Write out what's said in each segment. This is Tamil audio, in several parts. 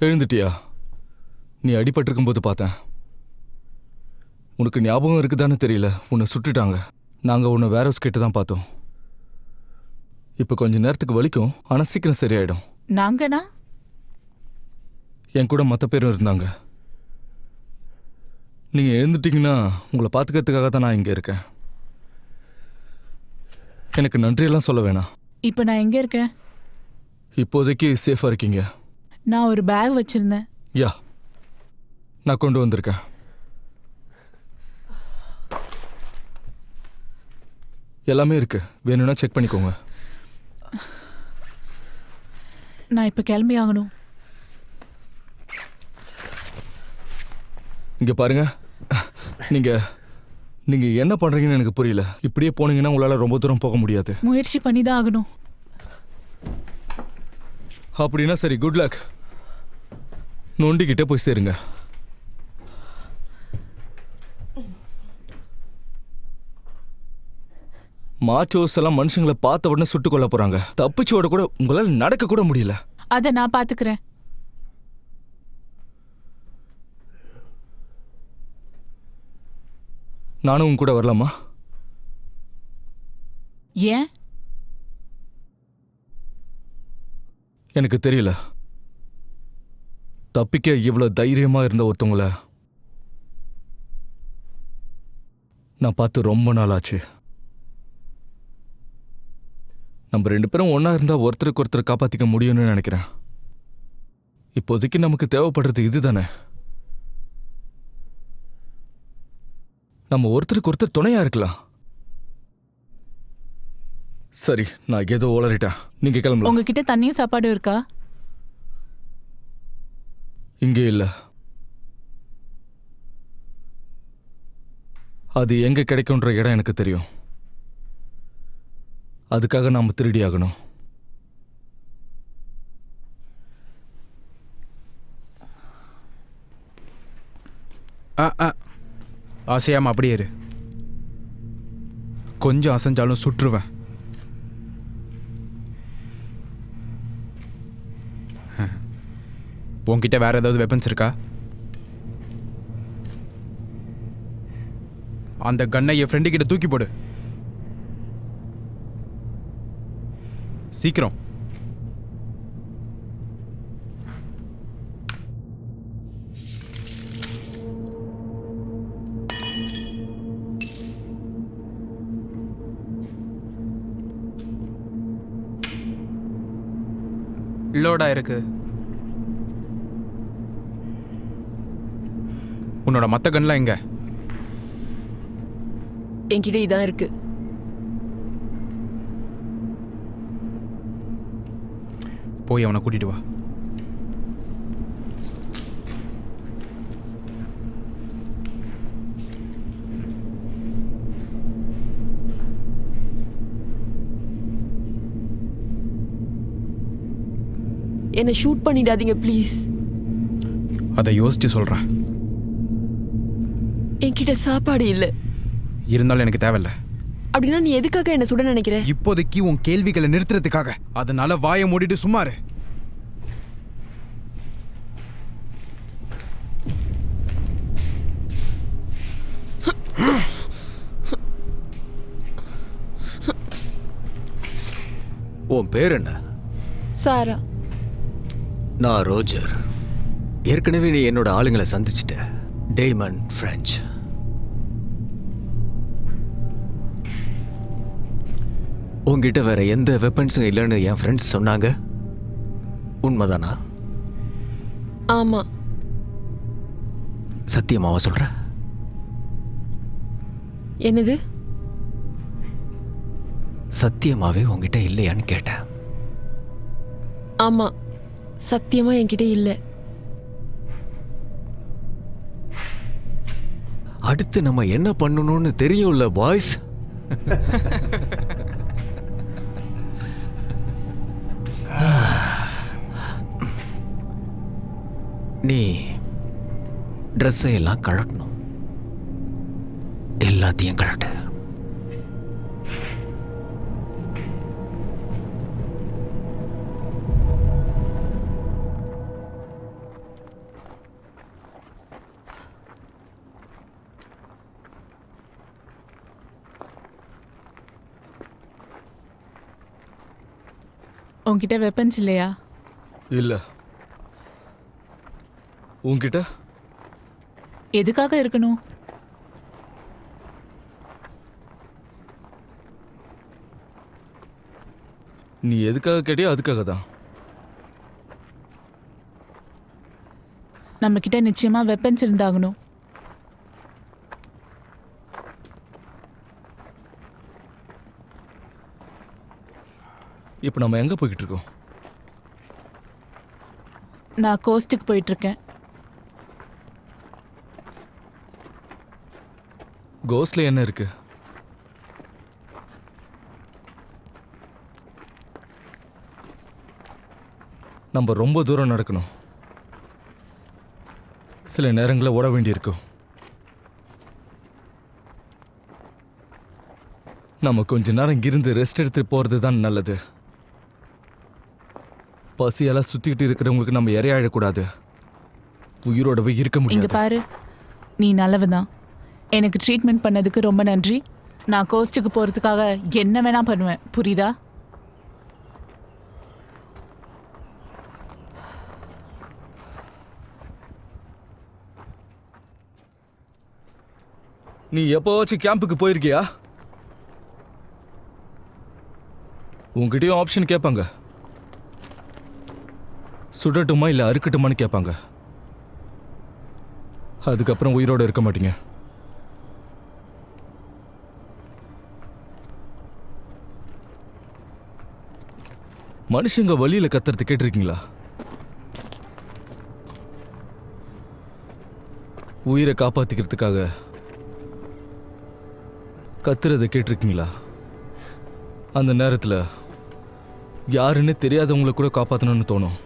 எழுந்துட்டியா? நீ அடிபட்டிருக்கும் போது பார்த்தேன். உனக்கு ஞாபகம் இருக்குதான்னு தெரியல. உன்னை சுட்டுட்டாங்க. நாங்கள் உன்னை வேற ஹவுஸ் கிட்ட தான் பார்த்தோம். இப்போ கொஞ்ச நேரத்துக்கு வலிக்கும், ஆனால் சீக்கிரம் சரியாயிடும். நாங்கண்ணா? என் கூட மற்ற பேரும் இருந்தாங்க. நீங்கள் எழுந்துட்டீங்கன்னா உங்களை பார்த்துக்கிறதுக்காக தான் நான் இங்கே இருக்கேன். எனக்கு நன்றியெல்லாம் சொல்ல வேணாம். இப்போ நான் எங்கே இருக்கேன்? இப்போதைக்கு சேஃபாக இருக்கீங்க. நான் ஒரு பேக் வச்சிருந்தேன். யா, நான் கொண்டு வந்திருக்கேன். எல்லாமே இருக்கு, வேணும்னா செக் பண்ணிக்கோங்க. நான் இப்போ கிளம்பி ஆகணும். இங்க பாருங்க, நீங்க நீங்க என்ன பண்றீங்கன்னு எனக்கு புரியல. இப்படியே போனீங்கன்னா உங்களால ரொம்ப தூரம் போக முடியாது. முயற்சி பண்ணி தான் ஆகணும். அப்படின்னா சரி, குட் லக். நொண்டிக்கிட்டே போய் சேருங்க. மாச்சோஸ் எல்லாம் மனுஷங்களை பார்த்த உடனே சுட்டு கொள்ள போறாங்க. தப்பிச்சோட கூட உங்களால நடக்க கூட முடியல. அதை நான் பாத்துக்கிறேன். நானும் உங்க கூட வரலாமா? ஏன்? எனக்கு தெரியல. தப்பிக்க இவ்வளவு தைரியமா இருந்த ஒருத்தவங்கள நான் பார்த்து ரொம்ப நாள் ஆச்சு. நம்ம 2 பேரும் ஒன்னா இருந்தா ஒருத்தருக்கு ஒருத்தர் காப்பாத்திக்க முடியும்னு நினைக்கிறேன். இப்போதைக்கு நமக்கு தேவைப்படுறது இதுதானே. நம்ம ஒருத்தருக்கு ஒருத்தர் துணையா இருக்கலாம். சரி, நான் ஏதோ உளறிட்டேன். நீங்க கிளம்பலாம். உங்ககிட்ட தண்ணியும் சாப்பாடும் இருக்கா? இங்கே இல்ல. அது எங்க கிடைக்கும்ன்ற இடம் எனக்கு தெரியும். அதுக்காக நாம திருடி ஆகணும். அசையாம அப்படியே இரு. கொஞ்சம் அசைஞ்சாலும் சுற்றுவேன். உன்கிட்ட வேற ஏதாவது வெப்பன்ஸ் இருக்கா? அந்த கன்னை என் ஃப்ரெண்டு கிட்ட தூக்கி போடு. சீக்கிரம். லோடா இருக்கு. உன்னோட மத்த கன்லாம் எங்க? என்கிட்ட இதான் இருக்கு. போய் அவனை கூட்டிட்டு வா. என்னை ஷூட் பண்ணிடாதீங்க ப்ளீஸ். அதை யோசிச்சு சொல்றேன். என்கிட்ட சாப்பாடு இல்லை. இருந்தாலும் எனக்கு தேவையில்ல. அப்படின்னா நீ எதுக்காக என்ன சுட நினைக்கிற? இப்போதைக்கு உன் கேள்விகளை நிறுத்துறதுக்காக. அதனால வாயை மூடிட்டு சும்மாரு. உன் பேர் என்ன? சாரா. நான் ரோஜர். ஏற்கனவே நீ என்னோட ஆளுங்களை சந்திச்சிட்ட. டேமன் பிரெஞ்ச். உங்ககிட்ட வேற எந்த வெப்பன்ஸும் இல்லைன்னு என் ஃப்ரெண்ட்ஸ் சொன்னாங்க. உண்மைதானா? ஆமா. சத்தியமாவா சொல்ற? என்னது? சத்தியமாவே உங்ககிட்ட இல்லையான்னு கேட்டேன். ஆமா, சத்தியமா என்கிட்ட இல்லை. அடுத்து நம்ம என்ன பண்ணணும்னு தெரியும்ல பாய்ஸ். நீ ட்ரெஸ்ஸை எல்லாம் கழட்டணும். எல்லாத்தையும் கழட்டு. உன்கிட்ட வெப்பன்ஸ் இல்லையா? இல்ல. உன்கிட்ட? எதுக்காக இருக்கணும்? நீ எதுக்காக கேட்டியோ அதுக்காக தான். நம்ம கிட்ட நிச்சயமா வெப்பன்ஸ் இருந்தாகணும். இப்போ நம்ம எங்க போய்கிட்டு இருக்கோம்? நான் கோஸ்ட்டுக்கு போயிட்டு இருக்கேன். கோஸ்ட்ல என்ன இருக்கு? நம்ம ரொம்ப தூரம் நடக்கணும். சில நேரங்களில் ஓட வேண்டியிருக்கும். நம்ம கொஞ்ச நேரம் இங்கிருந்து ரெஸ்ட் எடுத்து போகிறது தான் நல்லது. பசியெல்லாம் சுற்றிக்கிட்டு இருக்கிறவங்களுக்கு நம்ம இரையாழக்கூடாது. உயிரோடவே இருக்க இங்க முடியாது. பாரு, நீ நல்லவதான். எனக்கு ட்ரீட்மெண்ட் பண்ணதுக்கு ரொம்ப நன்றி. நான் கோஸ்ட்டுக்கு போறதுக்காக என்ன வேணா பண்ணுவேன், புரியுதா? நீ எப்போவாச்சும் கேம்புக்கு போயிருக்கியா? உங்ககிட்டயும் ஆப்ஷன் கேட்பாங்க. சுடட்டுமா இல்லை அறுக்கட்டுமான்னு கேட்பாங்க. அதுக்கப்புறம் உயிரோட இருக்க மாட்டீங்க. மனுஷங்க வழியில கத்துறது கேட்டிருக்கீங்களா? உயிரை காப்பாத்திக்கிறதுக்காக கத்துறதை கேட்டிருக்கீங்களா? அந்த நேரத்தில் யாருன்னு தெரியாதவங்களை கூட காப்பாற்றணும்னு தோணும்.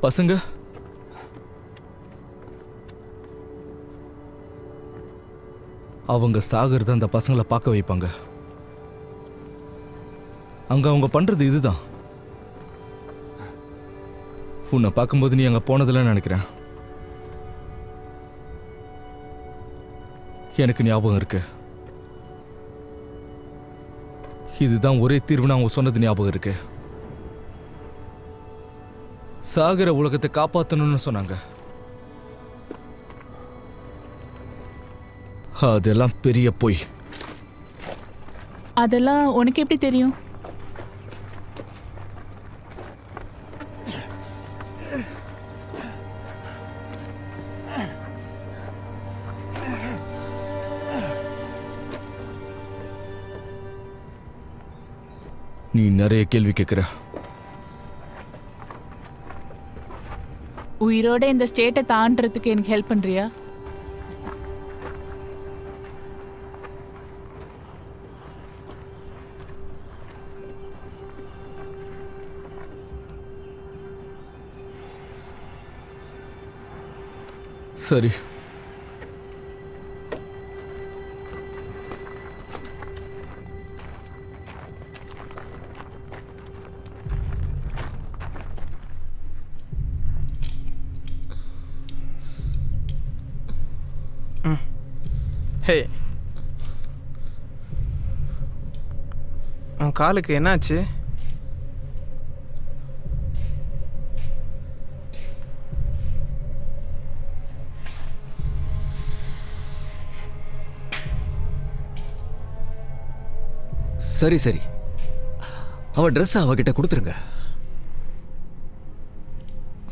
பசங்க அவங்க சாகிறது அந்த பசங்களை பார்க்க வைப்பாங்க. அங்க அவங்க பண்றது இதுதான். உன்னை பார்க்கும்போது நீ அங்க போனதில்ல நினைக்கிறேன். எனக்கு ஞாபகம் இருக்கு. இதுதான் ஒரே தீர்வுன்னு அவங்க சொன்னது ஞாபகம் இருக்கு. சாகர உலகத்தை காப்பாற்றணும்னு சொன்னாங்க. அதெல்லாம் பெரிய பொய். அதெல்லாம் உனக்கு எப்படி தெரியும்? நீ நிறைய கேள்வி கேட்குற. உயிரோட இந்த ஸ்டேட்டை தாண்டறதுக்கு எனக்கு ஹெல்ப் பண்றியா? சரி, ஹே, உன் காலுக்கு என்னாச்சு? சரி சரி, அவ ட்ரெஸ் அவகிட்ட கொடுத்துருங்க.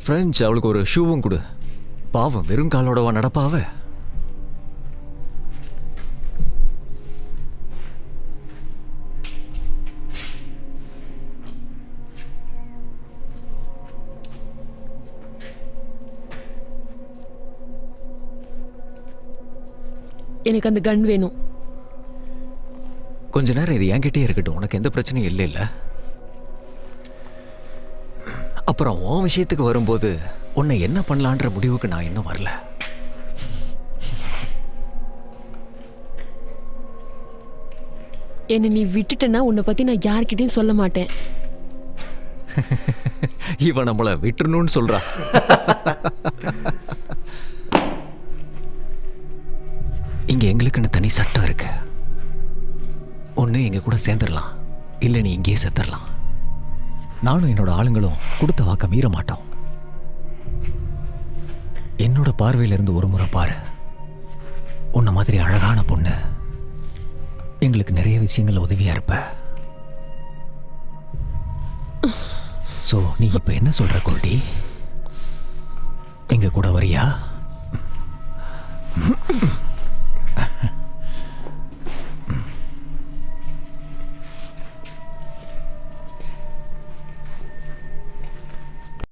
ஃப்ரெஞ்ச் அவளுக்கு ஒரு ஷூவும் கொடு. பாவம், வெறும் காலோடவா நடப்பாவ? எனக்கு அந்த கன் வேணும். கொஞ்ச நேரம் இது என்கிட்டே இருக்கட்டும், உனக்கு எந்த பிரச்சனையும் இல்லை இல்லை. அப்புறம் உன் விஷயத்துக்கு வரும்போது உன்னை என்ன பண்ணலான்ற முடிவுக்கு நான் இன்னும் வரல. என்னை நீ விட்டுட்டனா உன்னை பத்தி நான் யார்கிட்டயும் சொல்ல மாட்டேன். இவன் நம்மளை விட்டுறணும்னு சொல்றா. இங்க எங்களுக்குன்னு தனி சட்டம் இருக்கு. ஒன்று எங்க கூட சேர்ந்துடலாம், இல்லை நீ இங்கேயே செத்துடலாம். நானும் என்னோட ஆளுங்களும் கொடுத்த வாக்க மீற மாட்டோம். என்னோட பார்வையிலிருந்து ஒரு முறை பாரு. உன்ன மாதிரி அழகான பொண்ணு, எங்களுக்கு நிறைய விஷயங்கள்ல உதவியா இருப்ப. சோ நீ இப்ப என்ன சொல்ற கோல்டி? எங்க கூட வரியா?